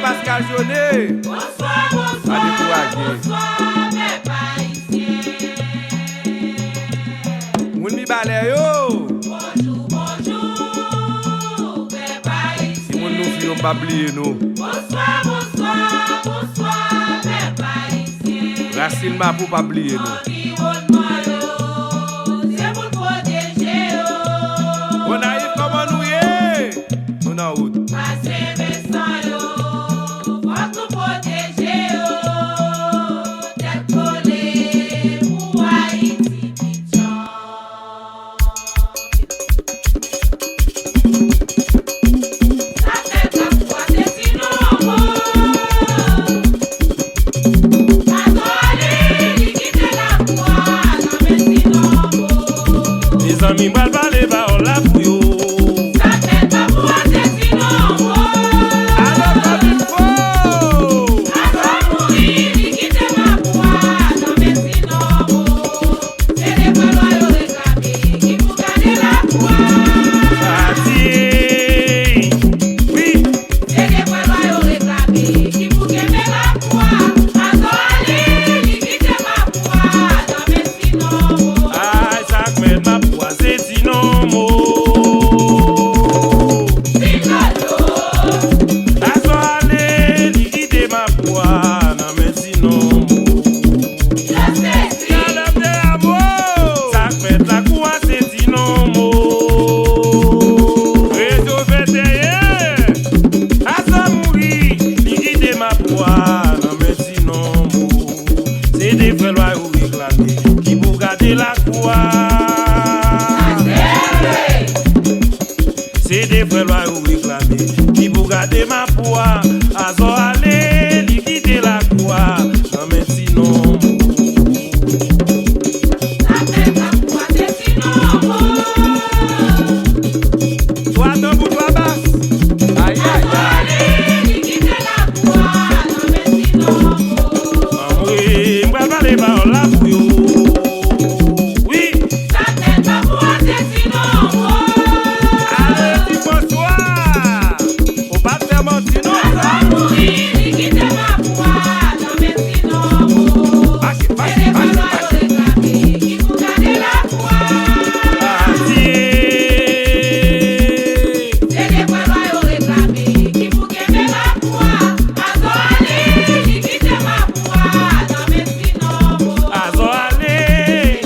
Pascal Jaunet. Bonsoir, bonsoir, bonsoir, mes Haïtiens. Moun mi balè yo. Bonjour, bonjour, mes Haïtiens. Si moun nou fi yon pa bliye nou. Bonsoir, bonsoir, bonsoir, mes Haïtiens. Racine ma pou pa bliye nou. Environnement yo, c'est pour protéger yo. On arrive comment nous yé? On en route. Passez mes sangs yo, faut nous protéger yo. Tête collée pour Haïti Pichon. Ça fait pas quoi, c'est sinon les amis mal parler ba on la pour yo. Ça fait pas pour assassiner. Alors pas du faux. Alors mourir, quitter ma voix, non mais sinon. C'est des paroles réclamées qui vous gardez la foi. Parti. Oui. C'est des paroles réclamées qui vous aimez la foi. Alors allez, quitter ma voix, non mais sinon. Ay sak met ma poa c'est sinon mo. Aso ale likide ma poa na me sinon mo. Madame de amour. Sak met la poa c'est sinon mo. Réseau vétérien. Aso mouri likide ma poa na me sinon mo. C'est des frères lois ou réclamer qui vous garder la quoi. C'est des frères lois ou réclamer qui vous garder ma poids. Azo aller liquider la quoi. Non mais sinon. Toi ton pour toi basse. Aïe aïe aïe. Oui, m'va parler ba on la pour yo. Oui, Allez dis bonsoir. Faut pas te faire mentir non. Marchez, marchez, marchez, marchez. parti. Azo aller,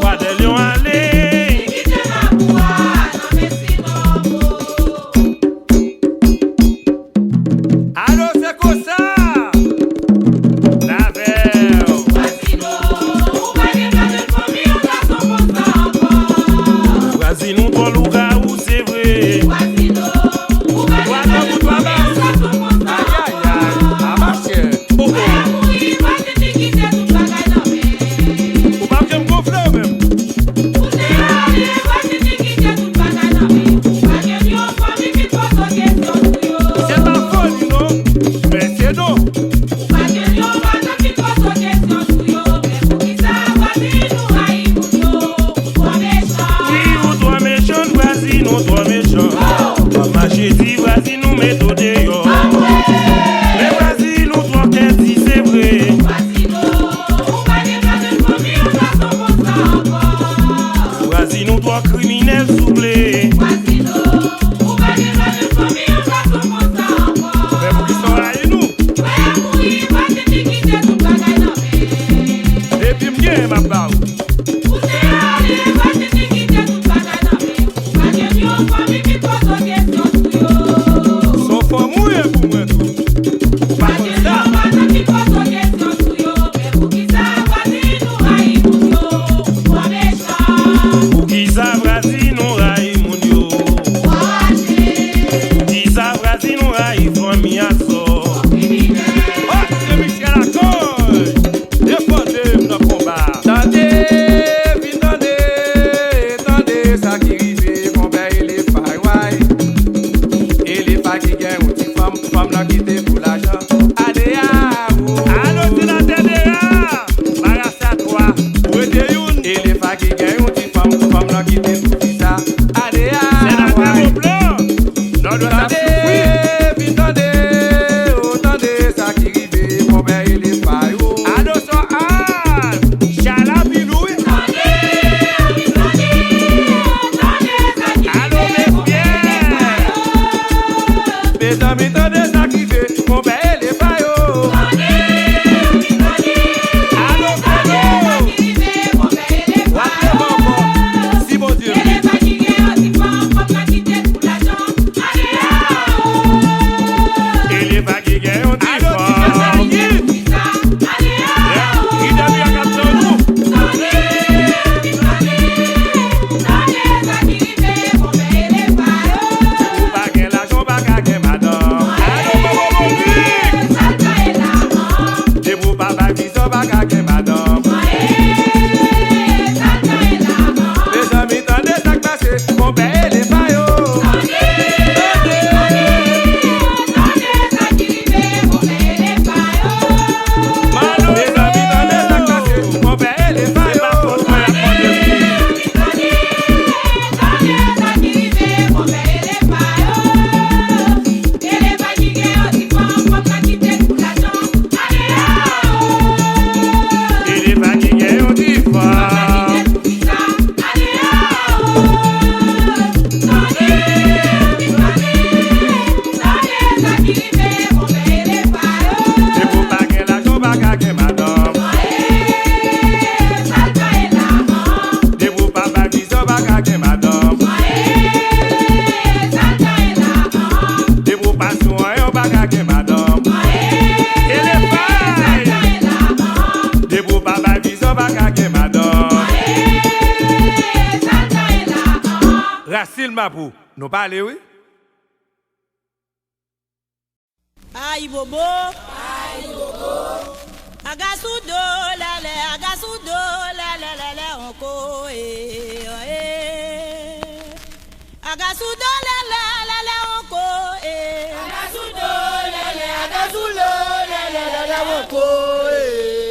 Roi de Lion aller. Allô c'est comme ça. La verre. Voici nous pour Louga où c'est vrai. Toi ton pour toi basse. Aïe aïe aïe. A marcher. Oh, faut pas que me gonfle même. C'est pas folie non. Mais c'est non. Oui, ou toi méchant, voici nous toi méchant. Maman j'ai dit voici nous mettons dehors. Mais voici nous toi qu'est si c'est vrai. Voici nous toi criminels soufflés. Mais vous qui sont là et nous. Et puis m'gien ma barre. Son fond mouillé pour moi tout. Pas comme ça. Ou qui savent voici nous raï mon yo. Qui savent voici nous raï famille à sort. Oh, c'est Michel Accord. Défendez le combat. Tendez facile, ma pour. Nous parlons, oui? Aïe bobo, agasudo lele onko agasudo lele onko agasudo lele onko